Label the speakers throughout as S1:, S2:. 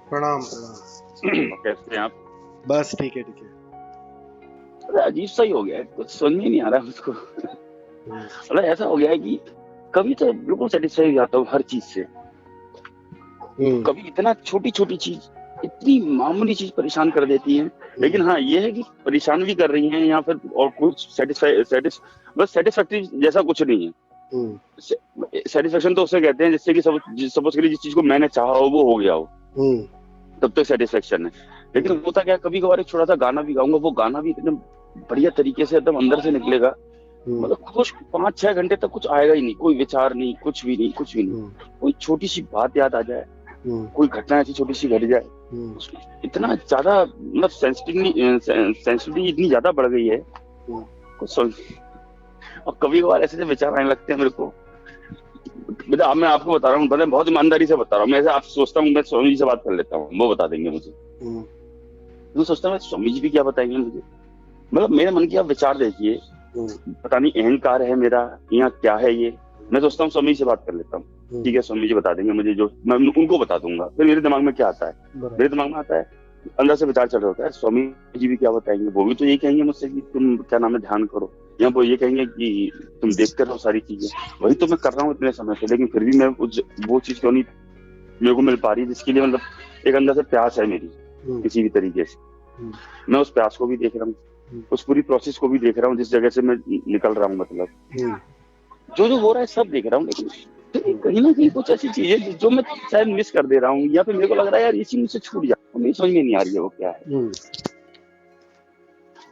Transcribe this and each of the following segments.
S1: प्रणाम प्रणाम।
S2: और कैसे हैं आप?
S1: बस ठीक है ठीक है।
S2: अरे अजीब सा ही हो गया है, कुछ समझ में नहीं आ रहा है मुझको।
S1: हम्म।
S2: मतलब ऐसा हो गया है कि कभी तो बिल्कुल सेटिस्फाई हो जाता हूँ हर चीज से,
S1: हम्म।
S2: कभी इतना छोटी छोटी चीज, इतनी मामूली चीज परेशान कर देती है।
S1: हम्म।
S2: लेकिन हाँ, ये है कि परेशान भी कर रही हैं या फिर और कुछ बस सेटिस्फैक्ट्री जैसा कुछ नहीं है।
S1: हम्म।
S2: सेटिस्फेक्शन तो उसे कहते हैं जिससे कि सपोज करिए जिस चीज को मैंने चाहा हो वो हो गया हो,
S1: हम्म।
S2: तब तो सेटिस्फेक्शन है। लेकिन
S1: हम्म।
S2: होता क्या है, कभी कभार एक छोटा सा गाना भी गाऊंगा, वो गाना भी इतने बढ़िया तरीके से एकदम अंदर से निकलेगा,
S1: हम्म।
S2: मतलब कुछ 5-6 घंटे तक कुछ आएगा ही नहीं, कोई विचार नहीं, कुछ भी नहीं, कुछ भी नहीं।
S1: हम्म।
S2: कोई छोटी सी बात याद आ जाए,
S1: हम्म।
S2: कोई घटना ऐसी छोटी सी घट जाए,
S1: हम्म।
S2: उसमें इतना ज्यादा मतलब सेंसिटिविटी इतनी ज्यादा बढ़ गई है,
S1: हम्म।
S2: कुछ समझ। और कभी कभार ऐसे ऐसे विचार आने लगते हैं मेरे को। मतलब अब मैं आपको बता रहा हूँ, मतलब बहुत ईमानदारी से बता रहा हूँ, मैं ऐसे आप सोचता हूँ मैं स्वामी जी से बात कर लेता हूँ, वो बता देंगे मुझे।
S1: हम्म।
S2: मैं सोचता हूँ स्वामी जी भी क्या बताएंगे मुझे। मतलब मेरे मन की आप विचार देखिए,
S1: हम्म।
S2: पता नहीं अहंकार है मेरा या क्या है ये। मैं सोचता हूँ स्वामी जी से बात कर लेता हूँ,
S1: हम्म।
S2: ठीक है स्वामी जी बता देंगे मुझे, जो मैं उनको बता दूंगा। फिर मेरे दिमाग में क्या आता है, मेरे
S1: बराबर।
S2: दिमाग में आता है, अंदर से विचार चल रहा होता है, स्वामी जी भी क्या बताएंगे, वो भी तो यही कहेंगे मुझसे कि तुम क्या नाम है ध्यान करो, या वो ये कहेंगे कि तुम देखते रहो सारी चीजें। वही तो मैं कर रहा हूँ इतने समय से, लेकिन फिर भी मैं वो चीज क्यों नहीं मेरे को मिल पा रही है जिसके लिए मतलब एक अंदर से प्यास है मेरी,
S1: हम्म।
S2: किसी भी तरीके से।
S1: हम्म।
S2: मैं उस प्यास को भी देख रहा हूँ,
S1: हम्म।
S2: उस पूरी प्रोसेस को भी देख रहा हूँ जिस जगह से मैं निकल रहा हूँ, मतलब
S1: हम्म।
S2: जो जो हो रहा है सब देख रहा हूँ। लेकिन फिर भी
S1: हम्म।
S2: कहीं ना कहीं कुछ ऐसी चीजें जो मैं शायद मिस कर दे रहा हूँ, या फिर मेरे को लग रहा है यार ये चीज मुझसे छूट जाए, मेरी समझ में नहीं आ रही है वो क्या है।
S1: हम्म।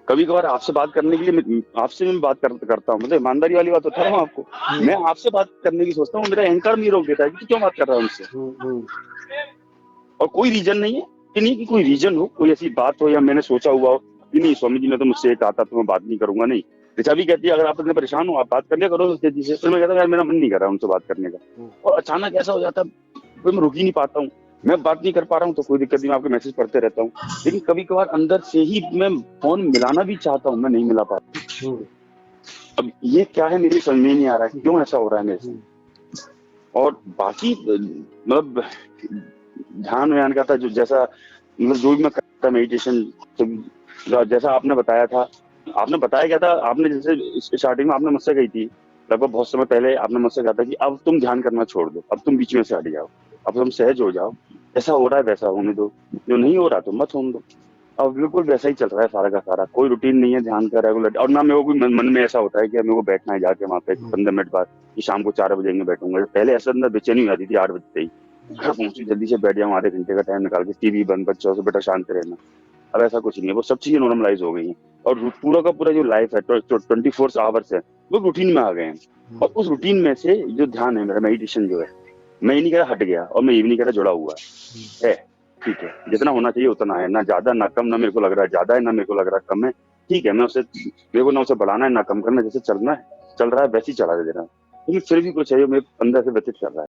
S2: कभी कभार आपसे बात करने के लिए आपसे मैं बात करता हूँ, मतलब ईमानदारी वाली बात बता रहा हूँ आपको।
S1: हम्म।
S2: मैं आपसे बात करने की सोचता हूँ, मेरा अहंकार नहीं रोक देता है कि तू क्यों बात कर रहा है उनसे।
S1: हम्म।
S2: और कोई रीजन नहीं है, कि नहीं कि कोई रीजन हो, कोई ऐसी बात हो या मैंने सोचा हुआ हो कि नहीं स्वामी जी ने तो मुझसे ये कहा था तो मैं बात नहीं करूंगा। नहीं, ऋचा भी कहती है अगर आप इतने परेशान हो आप बात कर लिया करो उस तेजी से। फिर मैं कहता हूँ यार मेरा मन नहीं कर रहा उनसे बात करने का।
S1: हम्म।
S2: और अचानक ऐसा हो जाता है, फिर मैं रुक ही नहीं पाता हूँ। मैं बात नहीं कर पा रहा हूँ तो कोई दिक्कत नहीं, मैं आपके मैसेज पढ़ते रहता हूँ। लेकिन कभी कभार अंदर से ही मैं फोन मिलाना भी चाहता हूँ, मैं नहीं मिला पाता।
S1: हम्म।
S2: अब ये क्या है, मेरी समझ में ही नहीं आ रहा है क्यों ऐसा हो रहा है मेरे साथ।
S1: हम्म।
S2: और बाकी मतलब ध्यान व्यान का था जो जैसा, मतलब जो भी मैं करता मेडिटेशन, जैसा आपने बताया था, आपने बताया क्या था, आपने जैसे स्टार्टिंग में आपने मुझसे कही थी, लगभग बहुत समय पहले आपने मुझसे कहा था कि अब तुम ध्यान करना छोड़ दो, अब तुम बीच में से हट जाओ, अब तुम सहज हो जाओ, जैसा हो रहा है वैसा होने दो, जो नहीं हो रहा तो मत होने दो। अब बिल्कुल वैसा ही चल रहा है सारा का सारा, कोई रूटीन नहीं है ध्यान का रेगुलर। और ना मेरे को कोई मन में ऐसा होता है कि मेरे को बैठना है जाके वहां पे
S1: हम्म।
S2: 15 मिनट बाद, कि शाम को 4 बजे में बैठूंगा। पहले ऐसा अंदर बेचैनी हो जाती थी 8 बजते ही, घर पहुंची जल्दी से बैठ जाऊं, आधे घंटे का टाइम निकाल के, टीवी बंद, बच्चों से बेटा शांत रहना। अब ऐसा कुछ नहीं है, वो सब चीजें नॉर्मलाइज हो गई हैं। और पूरा का पूरा जो लाइफ है, 24 आवर्स है, वो रूटीन में आ गए हैं। और उस रूटीन में से जो ध्यान है मेरा, मेडिटेशन जो है, मैं ये नहीं कह रहा हट गया और मैं ये भी नहीं कह रहा जुड़ा हुआ है। ठीक है, जितना होना चाहिए उतना है, ना ज्यादा ना कम, ना मेरे को लग रहा है ज्यादा है, ना मेरे को लग रहा है कम है। ठीक है, मैं उसे, मेरे को ना उसे बढ़ाना है ना कम करना है, जैसे चलना है चल रहा है वैसे ही चला दे रहा है। लेकिन फिर भी कुछ है जो मेरे अंदर से व्यतीत कर रहा है।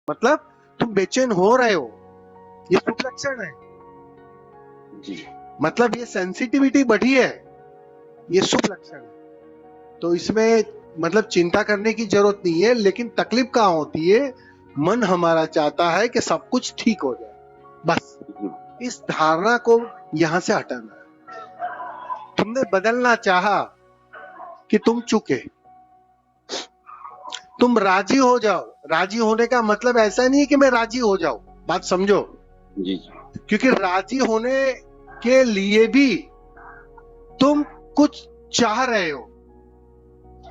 S1: मतलब तुम बेचैन हो रहे हो, ये शुभ लक्षण है।
S2: जी
S1: मतलब ये सेंसिटिविटी बढ़ी है, ये शुभ लक्षण है। तो इसमें मतलब चिंता करने की जरूरत नहीं है। लेकिन तकलीफ कहाँ होती है, मन हमारा चाहता है कि सब कुछ ठीक हो जाए, बस इस धारणा को यहां से हटाना है। तुमने बदलना चाहा कि तुम चुके, तुम राजी हो जाओ। राजी होने का मतलब ऐसा नहीं है कि मैं राजी हो जाऊं, बात समझो।
S2: जी
S1: क्योंकि राजी होने के लिए भी तुम कुछ चाह रहे हो,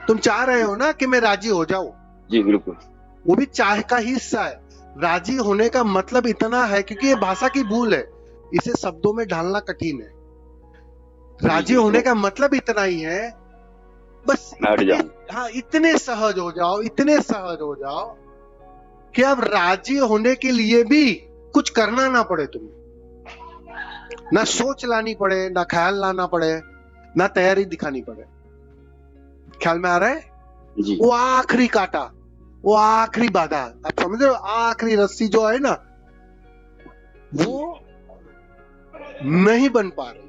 S1: तुम चाह रहे हो ना कि मैं राजी हो जाऊं,
S2: जी बिल्कुल।
S1: वो भी चाह का हिस्सा है। राजी होने का मतलब इतना है, क्योंकि ये भाषा की भूल है, इसे शब्दों में ढालना कठिन है। राजी
S2: जी
S1: होने का मतलब इतना ही है, बस
S2: मैं हट
S1: इतने,
S2: जाऊं।
S1: हाँ इतने सहज हो जाओ, इतने सहज हो जाओ कि अब राजी होने के लिए भी कुछ करना ना पड़े तुम्हें, ना सोच लानी पड़े, ना ख्याल लाना पड़े, ना तैयारी दिखानी पड़े। ख्याल में आ रहा है?
S2: जी
S1: वो आखिरी कांटा, वो आखिरी बाधा, आप समझ रहे हो, आखिरी रस्सी जो है ना, वो नहीं बन पा रही।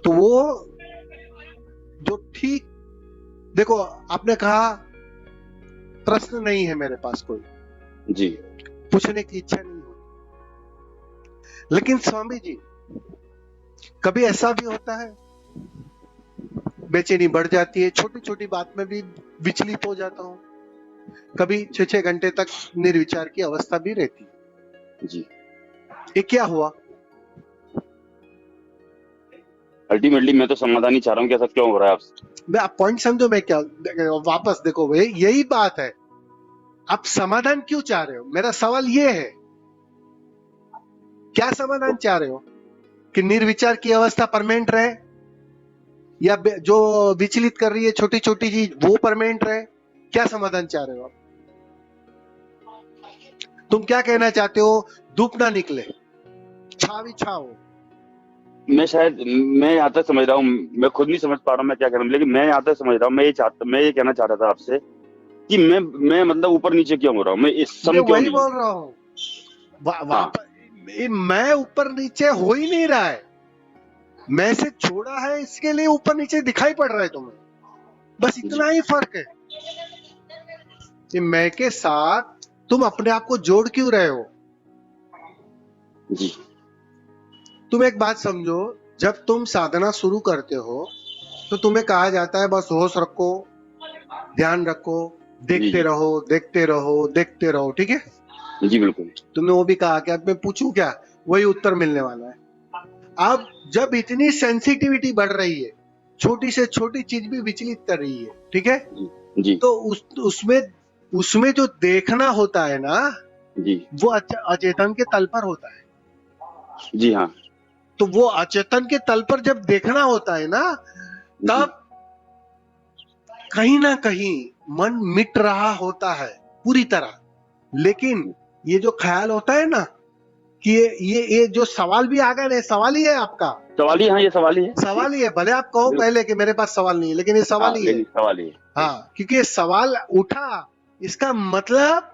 S1: तो वो जो ठीक, देखो आपने कहा प्रश्न नहीं है मेरे पास कोई,
S2: जी
S1: पूछने की इच्छा नहीं होती। लेकिन स्वामी जी, कभी ऐसा भी होता है, बेचैनी बढ़ जाती है, छोटी छोटी बात में भी विचलित हो जाता हूँ, कभी 6-6 घंटे तक निर्विचार की अवस्था भी रहती है।
S2: जी
S1: ये क्या हुआ?
S2: अल्टीमेटली मैं तो समाधान ही चाह रहा हूँ कि ऐसा क्यों हो रहा है आपसे।
S1: मैं आप पॉइंट समझो, मैं क्या वापस देखो भाई, यही बात है। आप समाधान क्यों चाह रहे हो? मेरा सवाल ये है, क्या समाधान चाह रहे हो? कि निर्विचार की अवस्था परमानेंट रहे, या जो विचलित कर रही है छोटी छोटी चीज वो परमानेंट रहे? क्या समाधान चाह रहे हो आप? तुम क्या कहना चाहते हो? धूप ना निकले, छाव ही छाव हो।
S2: मैं यहाँ तक समझ रहा हूँ, मैं खुद नहीं समझ पा रहा हूँ मैं क्या कह रहा हूँ, लेकिन मैं यहाँ तक समझ रहा हूँ। मैं ये कहना चाह रहा था आपसे कि मैं मतलब ऊपर नीचे क्यों हो रहा हूँ, मैं इस
S1: मैं
S2: सम क्यों
S1: वही
S2: नहीं
S1: बोल
S2: हूँ।
S1: रहा हूँ,
S2: हाँ
S1: मैं ऊपर नीचे हो ही नहीं रहा है। मैं से छोड़ा है, इसके लिए ऊपर नीचे दिखाई पड़ रहा है तुम्हें, बस
S2: जी
S1: इतना ही फर्क है कि मैं के साथ तुम अपने आप को जोड़ क्यों रहे हो।
S2: जी
S1: तुम एक बात समझो, जब तुम साधना शुरू करते हो तो तुम्हें कहा जाता है बस होश रखो, ध्यान रखो,
S2: जी
S1: देखते रहो, देखते रहो, देखते रहो, ठीक है।
S2: जी बिल्कुल।
S1: तुमने वो भी कहा कि अब मैं पूछूं क्या, वही उत्तर मिलने वाला है। अब जब इतनी सेंसिटिविटी बढ़ रही है, छोटी से छोटी चीज भी विचलित कर रही है, ठीक है,
S2: जी जी
S1: तो उसमें उसमें जो देखना होता है ना,
S2: जी
S1: वो अचेतन के तल पर होता है।
S2: जी हाँ
S1: तो वो अचेतन के तल पर जब देखना होता है ना,
S2: जी
S1: तब कहीं ना कहीं मन मिट रहा होता है पूरी तरह। लेकिन ये जो ख्याल होता है ना कि ये जो सवाल भी आ गया ना, सवाल ही है आपका,
S2: सवाल ही, हाँ ये सवाल ही है।
S1: सवाल ही है। भले आप कहो पहले कि मेरे पास सवाल नहीं है, लेकिन ये
S2: हाँ
S1: सवाल ही है।
S2: लेकिन सवाल ही है।
S1: हाँ, क्योंकि ये सवाल उठा, इसका मतलब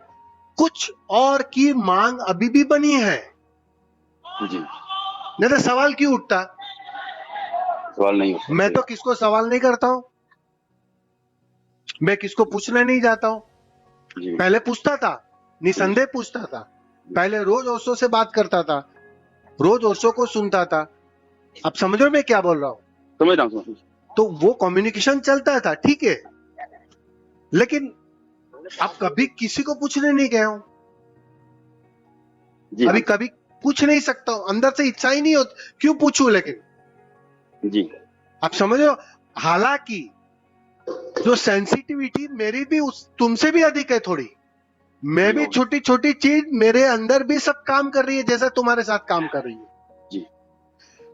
S1: कुछ और की मांग अभी भी बनी है,
S2: जी
S1: नहीं तो सवाल क्यों उठता?
S2: सवाल नहीं हो
S1: मैं
S2: सकते।
S1: तो किसको सवाल नहीं करता हूं, मैं किसको पूछने नहीं जाता हूं।
S2: जी
S1: पहले पूछता था, निसंदेह पूछता था, पहले रोज ओशो से बात करता था, रोज ओशो को सुनता था। अब समझ रहे हो मैं क्या बोल रहा हूं?
S2: समझ रहा हूँ समझ रहा हूँ।
S1: तो वो कम्युनिकेशन चलता था, ठीक है, लेकिन आप कभी किसी को पूछने नहीं गए हो,
S2: जी
S1: अभी
S2: हाँ
S1: कभी पूछ नहीं सकता हूं, अंदर से इच्छा ही नहीं होती, क्यों पूछूं? लेकिन
S2: जी
S1: आप समझ रहे हो, हालांकि जो सेंसिटिविटी मेरी भी तुमसे भी अधिक है थोड़ी, मैं भी
S2: होगी।
S1: छोटी छोटी चीज मेरे अंदर भी सब काम कर रही है जैसा तुम्हारे साथ काम कर रही है।
S2: जी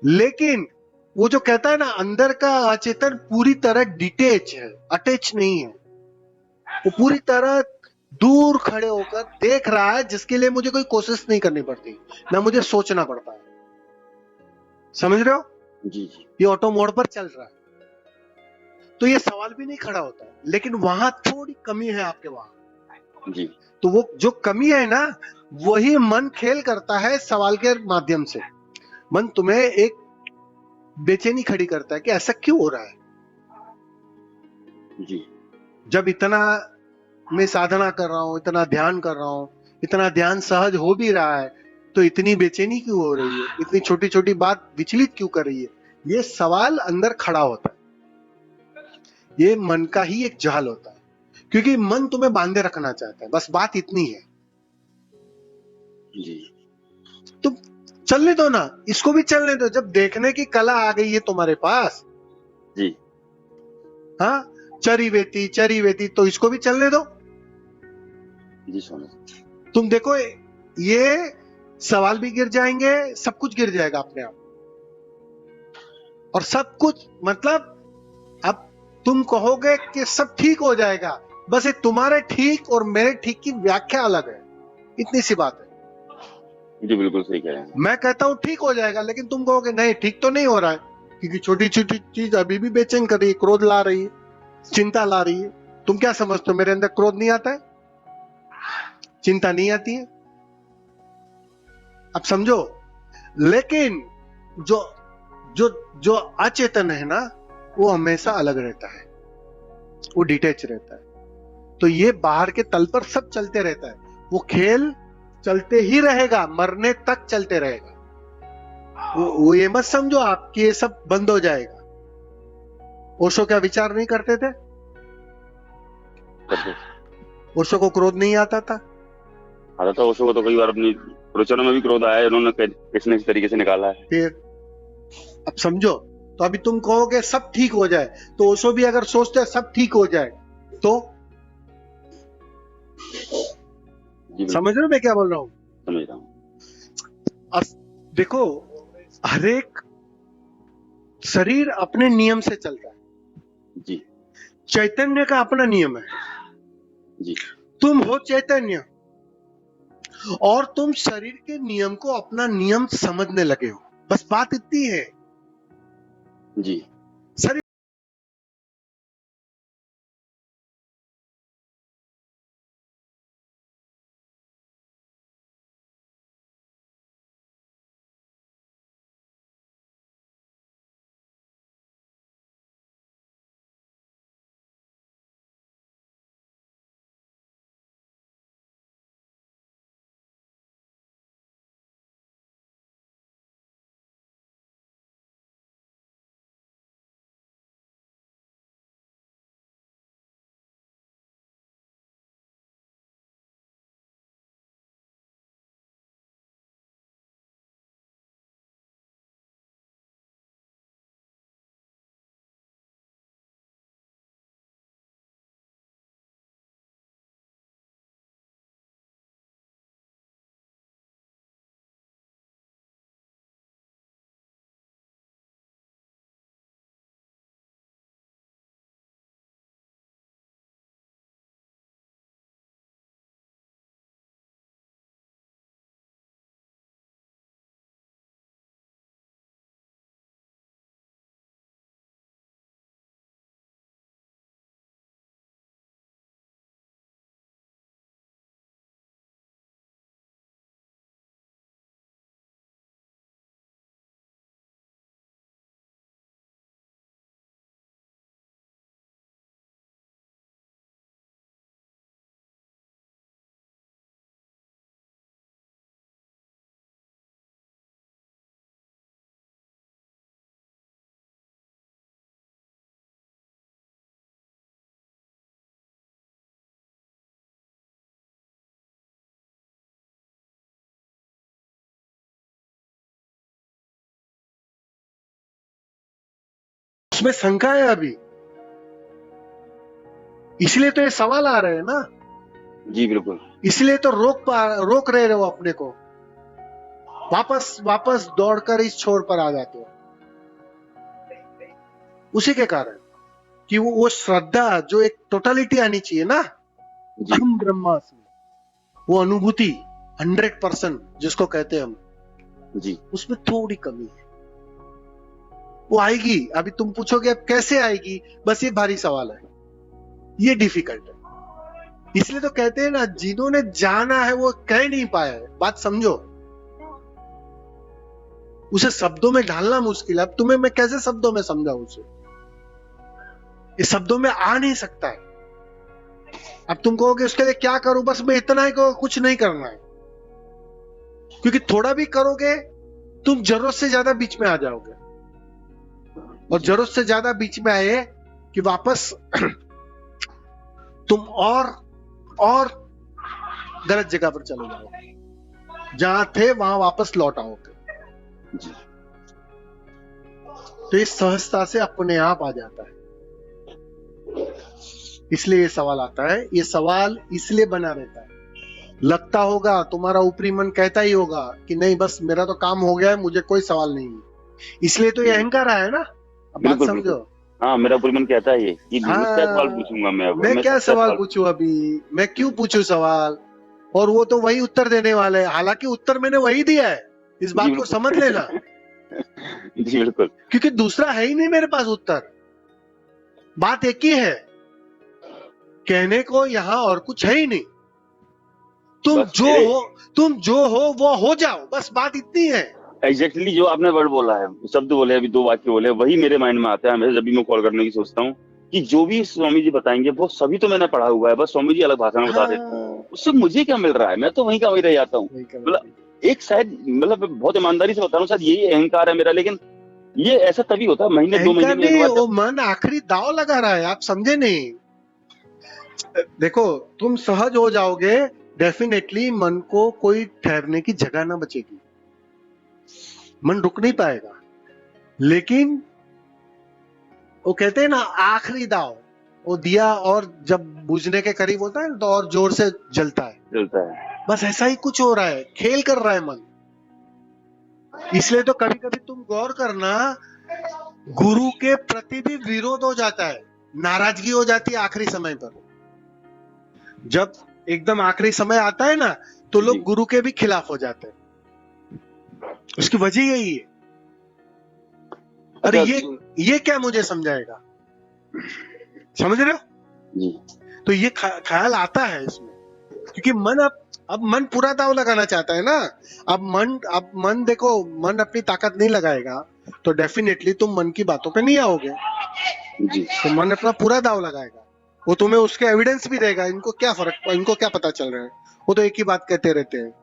S1: लेकिन वो जो कहता है ना, अंदर का अचेतन पूरी तरह डिटेच है, अटैच नहीं है, वो पूरी तरह दूर खड़े होकर देख रहा है, जिसके लिए मुझे कोई कोशिश नहीं करनी पड़ती, ना मुझे सोचना पड़ता है। समझ रहे हो?
S2: जी जी
S1: ये ऑटो मोड पर चल रहा है, तो ये सवाल भी नहीं खड़ा होता है। लेकिन वहां थोड़ी कमी है आपके वहां,
S2: जी
S1: तो वो जो कमी है ना, वही मन खेल करता है सवाल के माध्यम से। मन तुम्हें एक बेचैनी खड़ी करता है कि ऐसा क्यों हो रहा है।
S2: जी
S1: जब इतना मैं साधना कर रहा हूं, इतना ध्यान कर रहा हूं, इतना ध्यान सहज हो भी रहा है, तो इतनी बेचैनी क्यों हो रही है, इतनी छोटी छोटी बात विचलित क्यों कर रही है। ये सवाल अंदर खड़ा होता है। ये मन का ही एक जाल होता है, क्योंकि मन तुम्हें बांधे रखना चाहता है, बस बात इतनी है।
S2: जी
S1: तुम चलने दो ना, इसको भी चलने दो। जब देखने की कला आ गई है तुम्हारे पास,
S2: जी
S1: हाँ, चरी वेती, तो इसको भी चलने दो।
S2: जी स्वामी।
S1: तुम देखो, ये सवाल भी गिर जाएंगे, सब कुछ गिर जाएगा अपने आप। और सब कुछ मतलब, अब तुम कहोगे कि सब ठीक हो जाएगा, बस ये तुम्हारे ठीक और मेरे ठीक की व्याख्या अलग है, इतनी सी बात है।
S2: जी बिल्कुल सही कह रहे हैं।
S1: मैं कहता हूं ठीक हो जाएगा, लेकिन तुम कहोगे नहीं, ठीक तो नहीं हो रहा है, क्योंकि छोटी छोटी चीज अभी भी बेचैन कर रही है, क्रोध ला रही है, चिंता ला रही है। तुम क्या समझते हो, मेरे अंदर क्रोध नहीं आता है, चिंता नहीं आती है? अब समझो। लेकिन जो जो जो अचेतन है ना, वो हमेशा अलग रहता है, वो डिटेच रहता है। तो ये बाहर के तल पर सब चलते रहता है, वो खेल चलते ही रहेगा, मरने तक चलते रहेगा। वो ये मत समझो आप कि ये सब बंद हो जाएगा। ओशो क्या विचार नहीं करते थे?
S2: करते
S1: ओशो को क्रोध नहीं आता था?
S2: आता था ओशो को तो कई बार अपनी प्रवचनों में भी क्रोध आया है, उन्होंने किसी न किसी तरीके से निकाला है।
S1: फिर अब समझो, तो अभी तुम कहोगे सब ठीक हो जाए, तो ओशो भी अगर सोचते हैं सब ठीक हो जाए, तो
S2: जी बिल्कुल
S1: समझ रहे हो मैं क्या बोल रहा हूं?
S2: समझ रहा हूँ।
S1: अब देखो, हर एक शरीर अपने नियम से चलता है।
S2: जी
S1: चैतन्य का अपना नियम है।
S2: जी
S1: तुम हो चैतन्य, और तुम शरीर के नियम को अपना नियम समझने लगे हो, बस बात इतनी है।
S2: जी
S1: शरीर उसमें शंका है अभी, इसलिए तो ये सवाल आ रहे हैं ना,
S2: जी बिल्कुल
S1: इसलिए तो रोक रहे हो अपने को, वापस वापस दौड़कर इस छोर पर आ जाते हो। उसी के कारण कि वो श्रद्धा, जो एक टोटलिटी आनी चाहिए ना,
S2: जी
S1: अहम ब्रह्मास्मि, वो अनुभूति 100% जिसको कहते हैं हम,
S2: जी
S1: उसमें थोड़ी कमी है। वो आएगी, अभी तुम पूछोगे अब कैसे आएगी, बस ये भारी सवाल है, ये डिफिकल्ट है। इसलिए तो कहते हैं ना, जिन्होंने जाना है वो कह नहीं पाया है। बात समझो, उसे शब्दों में ढालना मुश्किल है। अब तुम्हें मैं कैसे शब्दों में समझाऊं उसे, ये शब्दों में आ नहीं सकता है। अब तुम कहोगे उसके लिए क्या करूं, बस मैं इतना ही कहो, कुछ नहीं करना है, क्योंकि थोड़ा भी करोगे तुम जरूरत से ज्यादा बीच में आ जाओगे, और जरूरत से ज्यादा बीच में आए कि वापस तुम और गलत जगह पर चले जाओगे, जहां थे वहां वापस लौट आओगे। तो ये सहजता से अपने आप आ जाता है। इसलिए ये सवाल आता है, ये सवाल इसलिए बना रहता है। लगता होगा तुम्हारा ऊपरी मन कहता ही होगा कि नहीं बस मेरा तो काम हो गया है, मुझे कोई सवाल नहीं है। इसलिए तो ये अहंकार आया ना। अब बात
S2: बिल्कुल
S1: समझो।
S2: बिल्कुल। हाँ, मेरा पूरी मन कहता है ये कि मैं क्या सवाल
S1: हाँ,
S2: पूछूंगा मैं, अब
S1: मैं क्या
S2: सबसे
S1: सवाल पूछूं अभी, मैं क्यों पूछूं सवाल, और वो तो वही उत्तर देने वाले हैं। हालांकि उत्तर मैंने वही दिया है, इस
S2: जी
S1: बात को
S2: बिल्कुल
S1: समझ लेना,
S2: जी बिल्कुल।
S1: क्योंकि दूसरा है ही नहीं मेरे पास उत्तर। बात एक ही है, कहने को यहाँ और कुछ है ही नहीं। तुम
S2: बस
S1: जो
S2: मेरे
S1: हो, तुम जो हो वो हो जाओ, बस बात इतनी है।
S2: एग्जैक्टली जो आपने वर्ड बोला है, शब्द बोले, अभी 2 वाक्य बोले, वही मेरे माइंड में आता है हमेशा जब भी मैं कॉल करने की सोचता हूँ कि जो भी स्वामी जी बताएंगे वो सभी तो मैंने पढ़ा हुआ है, बस स्वामी जी अलग भाषा में बता देते हैं,
S1: हाँ,
S2: उससे मुझे क्या मिल रहा है, मैं तो वहीं का वहीं रह जाता हूँ।
S1: वही कर
S2: मतलब एक शायद, मतलब बहुत ईमानदारी से बता रहा हूँ, शायद यही अहंकार है मेरा, लेकिन ये ऐसा तभी होता है महीने 2 महीने
S1: अहंकार
S2: में एक
S1: नहीं,
S2: बार
S1: वो
S2: जब।
S1: मन आखिरी दाव लगा रहा है, आप समझे नहीं। देखो, तुम सहज हो जाओगे, डेफिनेटली मन को कोई ठहरने की जगह ना बचेगी, मन रुक नहीं पाएगा। लेकिन वो कहते हैं ना, आखिरी दाव, वो दिया और जब बुझने के करीब होता है ना, तो और जोर से जलता है।
S2: चलता है।
S1: बस ऐसा ही कुछ हो रहा है, खेल कर रहा है मन। इसलिए तो कभी कभी तुम गौर करना, गुरु के प्रति भी विरोध हो जाता है, नाराजगी हो जाती है आखिरी समय पर। जब एकदम आखिरी समय आता है ना, तो लोग
S2: जी।
S1: गुरु के भी खिलाफ हो जाते हैं। उसकी वजह यही है। अरे
S2: अच्छा।
S1: ये क्या मुझे समझाएगा, समझ रहे हो।
S2: जी
S1: तो ये ख्याल आता है इसमें, क्योंकि मन अब मन पूरा दाव लगाना चाहता है ना। अब मन देखो, मन अपनी ताकत नहीं लगाएगा तो डेफिनेटली तुम मन की बातों पे नहीं आओगे।
S2: जी।
S1: तो मन अपना पूरा दाव लगाएगा, वो तुम्हें उसके एविडेंस भी देगा। इनको क्या फर्क, इनको क्या पता चल रहा है, वो तो एक ही बात कहते रहते हैं।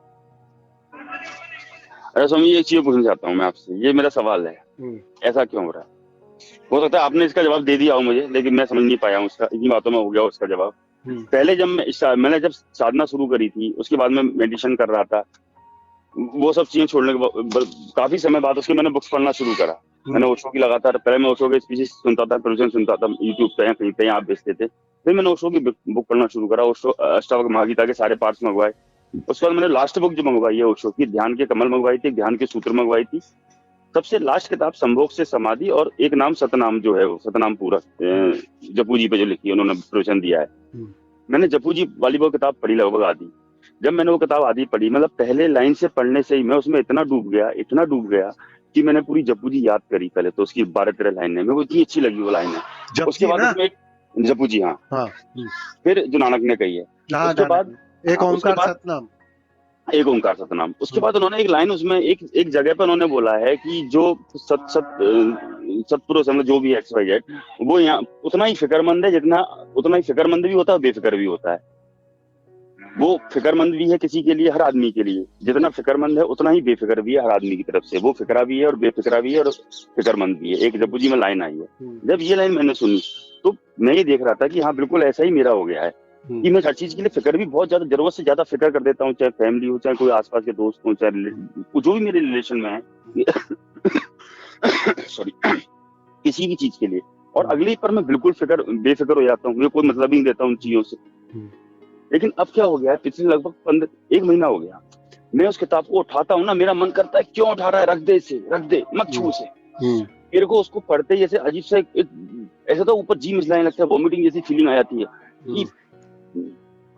S2: अरे स्वामी, एक चीज पूछना चाहता हूँ मैं आपसे, ये मेरा सवाल है, ऐसा क्यों हो रहा है? हो सकता है आपने इसका जवाब दे दिया हो मुझे, लेकिन मैं समझ नहीं पाया हूँ इसका, इन्हीं बातों में हो गया उसका जवाब। पहले जब मैंने जब साधना शुरू करी थी, उसके बाद मैं मेडिटेशन कर रहा था, वो सब चीजें छोड़ने के बाद काफी समय बाद उसके मैंने बुक्स पढ़ना शुरू करा। मैंने ओशो की लगातार, पहले मैं ओशो के स्पीचेस सुनता था, प्रवचन सुनता था, यूट्यूब पे कहीं पे आप बेचते थे। फिर मैंने ओशो की बुक पढ़ना शुरू करा, ओशो अष्टावक्र महागीता के सारे पार्ट्स मंगवाए। उसके बाद मैंने लास्ट बुक जो मंगवाई है ओशो की, ध्यान के कमल मंगवाई थी, ध्यान के सूत्र मंगवाई थी। सबसे लास्ट किताब संभोग से समाधि और एक नाम सतनाम जो है, वो सतनाम पूरा जपू जी पे जो लिखी है, उन्होंने प्रवचन दिया है। मैंने जपू जी वाली वो किताब पढ़ी लगभग आधी। जब मैंने वो किताब आधी पढ़ी, मतलब पहले लाइन से पढ़ने से ही मैं उसमें इतना डूब गया कि मैंने पूरी जपू जी याद करी। पहले तो उसकी 12-13 लाइनें मेरे को इतनी अच्छी लगी वो लाइनें। उसके बाद उसमें एक जपू जी, हाँ। फिर जो नानक ने कही है, उसके बाद
S1: एक ओंकार सतनाम,
S2: एक ओंकार सतनाम। उसके बाद उन्होंने एक लाइन उसमें एक जगह पर उन्होंने बोला है कि जो सत्पुरुष मतलब जो भी XYZ, वो यहाँ उतना ही फिक्रमंद है, उतना ही फिक्रमंद भी होता है, बेफिक्र भी होता है। वो फिक्रमंद भी है किसी के लिए, हर आदमी के लिए जितना फिक्रमंद है उतना ही बेफिक्र भी है हर आदमी की तरफ से। वो फिक्रा भी है और बेफिक्रा भी है और फिक्रमंद भी है। एक जपू जी में लाइन आई है, जब ये लाइन मैंने सुनी तो मैं ये देख रहा था कि हाँ बिल्कुल ऐसा ही मेरा हो गया है कि मैं हर चीज के लिए फिक्र भी बहुत ज्यादा, जरूरत से ज्यादा फिक्र कर देता हूँ, चाहे फैमिली हो, चाहे कोई आसपास के दोस्त हो, चाहे जो भी मेरे रिलेशन में है सॉरी किसी भी चीज के लिए, और अगली पर मैं बिल्कुल बेफिक्र हो जाता हूँ, मुझे कोई मतलब ही नहीं देता उन चीजों से। लेकिन अब क्या हो गया है, पिछले लगभग 1 महीना हो गया, मैं उस किताब को उठाता हूँ ना, मेरा मन करता है क्यों उठा रहा है, रख दे इसे, रख दे, मत छू उसे। मेरे को उसको पढ़ते जैसे अजीब सा ऐसा तो ऊपर जी मिचलाने लगता है, वॉमिटिंग जैसी फीलिंग आ जाती है कि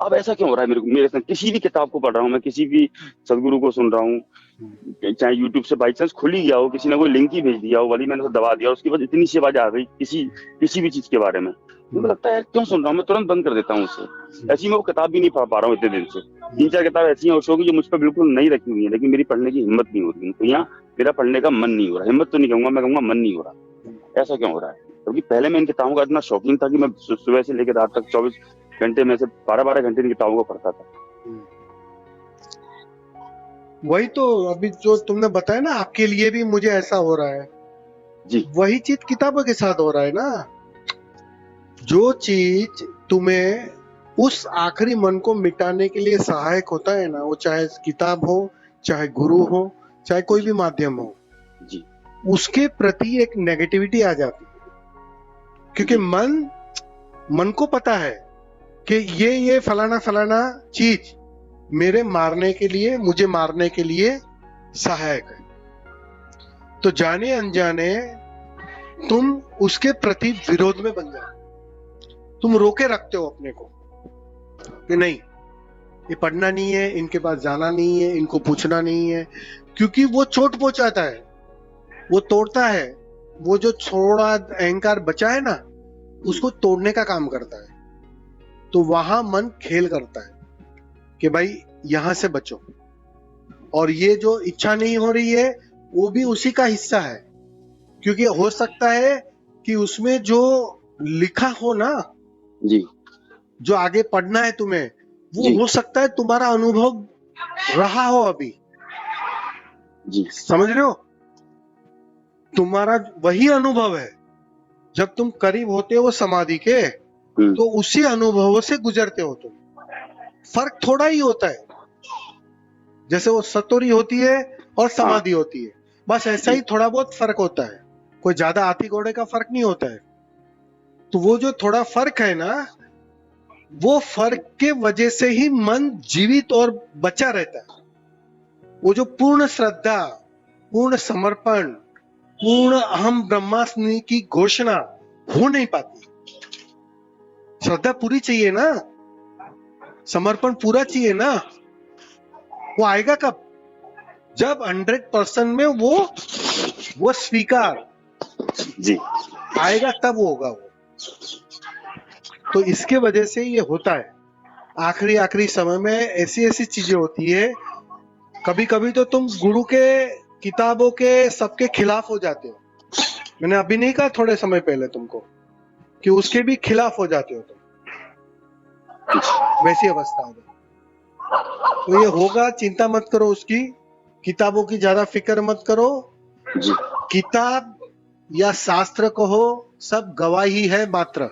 S2: अब ऐसा क्यों हो रहा है मेरे साथ? किसी भी किताब को पढ़ रहा हूँ मैं, किसी भी सदगुरु को सुन रहा हूँ, चाहे यूट्यूब से बाई चांस खुल ही गया हो, किसी ने कोई लिंक ही भेज दिया हो, वाली मैंने उसे दबा दिया, उसके बाद इतनी सी आवाज आ गई किसी भी चीज के बारे में, मुझे लगता है क्यों सुन रहा हूँ, मैं तुरंत बंद कर देता हूँ उससे। ऐसी मैं वो किताब भी नहीं पढ़ पा रहा हूँ इतने दिन से। 3-4 किताब ऐसी हैं ओशो की जो मुझ पर बिल्कुल नहीं रखी हुई है, लेकिन मेरी पढ़ने की हिम्मत नहीं हो रही, तो यहाँ मेरा पढ़ने का मन नहीं हो रहा। हिम्मत तो नहीं कहूंगा, मैं कहूंगा मन नहीं हो रहा। ऐसा क्यों हो रहा है? क्योंकि पहले मैं इन किताबों का इतना शौकीन था कि मैं सुबह से लेकर रात तक 24 घंटे में से 12-12 घंटे इन किताबों को पढ़ता था।
S1: वही तो अभी जो तुमने बताया ना, आपके लिए भी मुझे ऐसा हो रहा है
S2: जी
S1: वही चीज किताबों के साथ हो रहा है ना। जो चीज तुम्हें उस आखिरी मन को मिटाने के लिए सहायक होता है ना, वो चाहे किताब हो, चाहे गुरु हो, चाहे कोई भी माध्यम हो,
S2: जी
S1: उसके प्रति एक नेगेटिविटी आ जाती है। क्योंकि मन को पता है कि ये फलाना फलाना चीज मेरे मारने के लिए, मुझे मारने के लिए सहायक है। तो जाने अनजाने तुम उसके प्रति विरोध में बन जाओ। तुम रोके रखते हो अपने को कि नहीं, ये पढ़ना नहीं है, इनके पास जाना नहीं है, इनको पूछना नहीं है, क्योंकि वो चोट पहुंचाता है, वो तोड़ता है। वो जो थोड़ा अहंकार बचा है ना, उसको तोड़ने का काम करता है। तो वहां मन खेल करता है कि भाई यहां से बचो, और ये जो इच्छा नहीं हो रही है वो भी उसी का हिस्सा है। क्योंकि हो सकता है कि उसमें जो लिखा हो ना,
S2: जी
S1: जो आगे पढ़ना है तुम्हें, वो
S2: जी
S1: हो सकता है तुम्हारा अनुभव रहा हो अभी।
S2: जी
S1: समझ रहे हो? तुम्हारा वही अनुभव है जब तुम करीब होते हो वो समाधि के, तो उसी अनुभवों से गुजरते हो तुम। फर्क थोड़ा ही होता है, जैसे वो सतोरी होती है और समाधि होती है, बस ऐसा ही थोड़ा बहुत फर्क होता है। कोई ज्यादा हाथी घोड़े का फर्क नहीं होता है। तो वो जो थोड़ा फर्क है ना, वो फर्क के वजह से ही मन जीवित और बचा रहता है। वो जो पूर्ण श्रद्धा, पूर्ण समर्पण, पूर्ण अहम ब्रह्मास्मि की घोषणा हो नहीं पाती। श्रद्धा पूरी चाहिए ना, समर्पण पूरा चाहिए ना। वो आएगा कब? जब 100% में वो स्वीकार
S2: जी
S1: आएगा, तब वो होगा वो। तो इसके वजह से ये होता है। आखिरी समय में ऐसी चीजें होती है। कभी कभी तो तुम गुरु के, किताबों के, सबके खिलाफ हो जाते हो। मैंने अभी नहीं कहा, थोड़े समय पहले तुमको, कि उसके भी खिलाफ हो जाते हो तुम। वैसी अवस्था आ गई। तो ये होगा, चिंता मत करो उसकी। किताबों की ज्यादा फिक्र मत करो।
S2: जी
S1: किताब या शास्त्र कहो, सब गवाही है मात्र।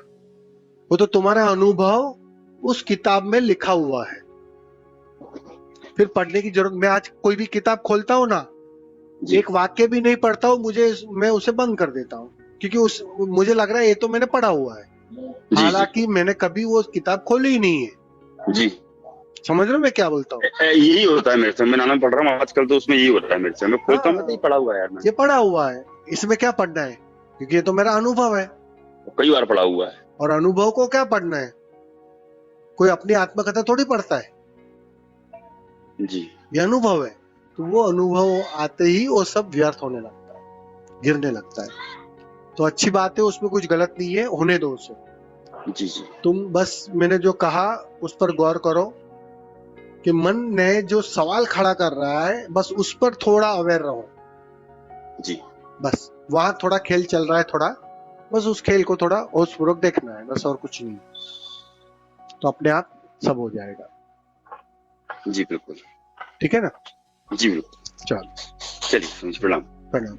S1: वो तो तुम्हारा अनुभव उस किताब में लिखा हुआ है। फिर पढ़ने की जरूरत, मैं आज कोई भी किताब खोलता हूं ना, एक वाक्य भी नहीं पढ़ता हूं, मैं उसे बंद कर देता हूं। क्योंकि मुझे लग रहा है ये तो मैंने पढ़ा हुआ है, हालांकि मैंने कभी वो किताब खोली ही नहीं है।
S2: जी
S1: समझ रहे हो मैं क्या बोलता हूँ?
S2: यही होता है मेरे से। मैं नाम पढ़ रहा हूँ आजकल, तो उसमें यही होता है मेरे से। मैं खोलता हूँ, मैं तो ये पढ़ा हुआ है यार, मैं
S1: ये पढ़ा हुआ है, इसमें क्या पढ़ना है? क्योंकि ये तो मेरा अनुभव है,
S2: कई बार पढ़ा हुआ है।
S1: और अनुभव को क्या पढ़ना है? कोई अपनी आत्मकथा थोड़ी पढ़ता है,
S2: जी
S1: ये अनुभव है। तो वो अनुभव आते ही वो सब व्यर्थ होने लगता है, गिरने लगता है। तो अच्छी बात है, उसमें कुछ गलत नहीं है, होने दो उसे।
S2: जी जी
S1: तुम बस मैंने जो कहा उस पर गौर करो कि मन ने जो सवाल खड़ा कर रहा है, बस उस पर थोड़ा अवेयर रहो।
S2: जी
S1: बस वहां थोड़ा खेल चल रहा है, थोड़ा बस उस खेल को थोड़ा होशपूर्वक देखना है, बस और कुछ नहीं। तो अपने आप सब हो जाएगा।
S2: जी बिल्कुल,
S1: ठीक है ना?
S2: जी बिल्कुल।
S1: चलो,
S2: चलिए, प्रणाम।
S1: प्रणाम।